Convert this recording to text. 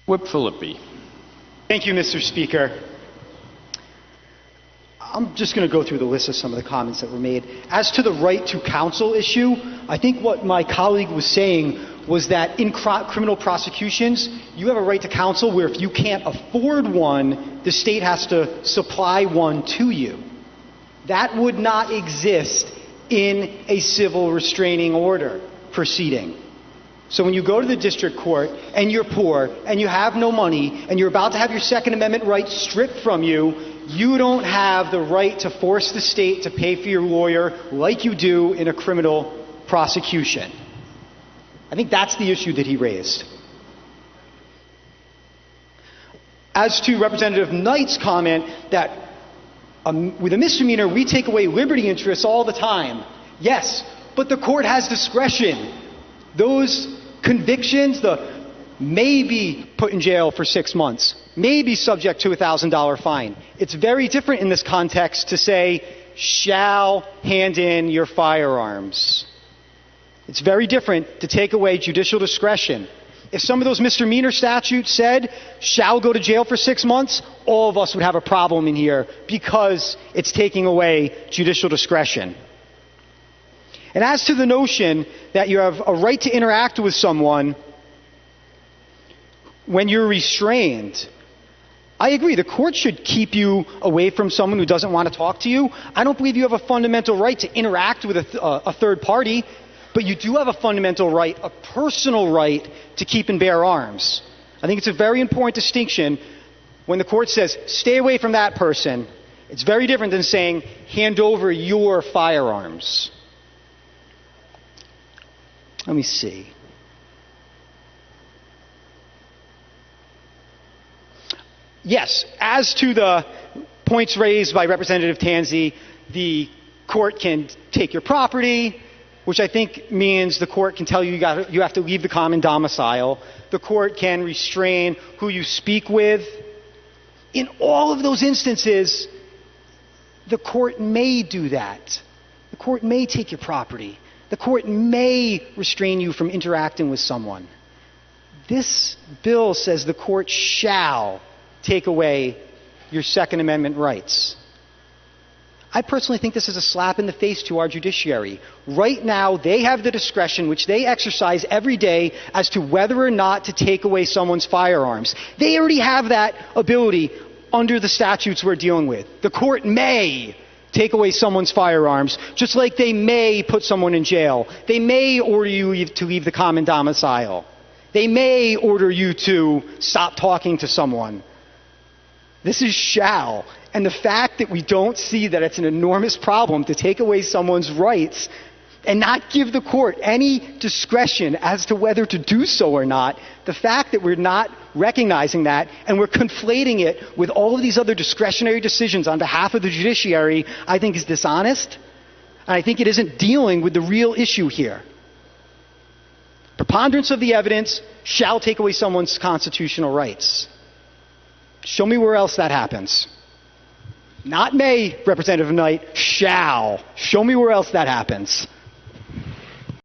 Whip Filippi. Thank you, Mr. Speaker. I'm just going to go through the list of some of the comments that were made. As to the right to counsel issue, I think what my colleague was saying was that in criminal prosecutions, you have a right to counsel where if you can't afford one, the state has to supply one to you. That would not exist in a civil restraining order proceeding. So when you go to the district court and you're poor and you have no money and you're about to have your Second Amendment rights stripped from you, you don't have the right to force the state to pay for your lawyer like you do in a criminal prosecution. I think that's the issue that he raised. As to Representative Knight's comment that with a misdemeanor we take away liberty interests all the time. Yes, but the court has discretion. Those convictions, may be put in jail for 6 months, may be subject to a $1,000 fine. It's very different in this context to say, shall hand in your firearms. It's very different to take away judicial discretion. If some of those misdemeanor statutes said, shall go to jail for 6 months, all of us would have a problem in here because it's taking away judicial discretion. And as to the notion that you have a right to interact with someone when you're restrained, I agree. The court should keep you away from someone who doesn't want to talk to you. I don't believe you have a fundamental right to interact with a third party, but you do have a fundamental right, a personal right, to keep and bear arms. I think it's a very important distinction when the court says, stay away from that person. It's very different than saying, hand over your firearms. Let me see. Yes, as to the points raised by Representative Tanzi, the court can take your property, which I think means the court can tell you you have to leave the common domicile. The court can restrain who you speak with. In all of those instances, the court may do that. The court may take your property. The court may restrain you from interacting with someone. This bill says the court shall take away your Second Amendment rights. I personally think this is a slap in the face to our judiciary. Right now, they have the discretion, which they exercise every day, as to whether or not to take away someone's firearms. They already have that ability under the statutes we're dealing with. The court may take away someone's firearms, just like they may put someone in jail. They may order you to leave the common domicile. They may order you to stop talking to someone. This is shall. And the fact that we don't see that it's an enormous problem to take away someone's rights and not give the court any discretion as to whether to do so or not, the fact that we're not recognizing that and we're conflating it with all of these other discretionary decisions on behalf of the judiciary, I think is dishonest. And I think it isn't dealing with the real issue here. Preponderance of the evidence shall take away someone's constitutional rights. Show me where else that happens. Not may, Representative Knight, shall. Show me where else that happens.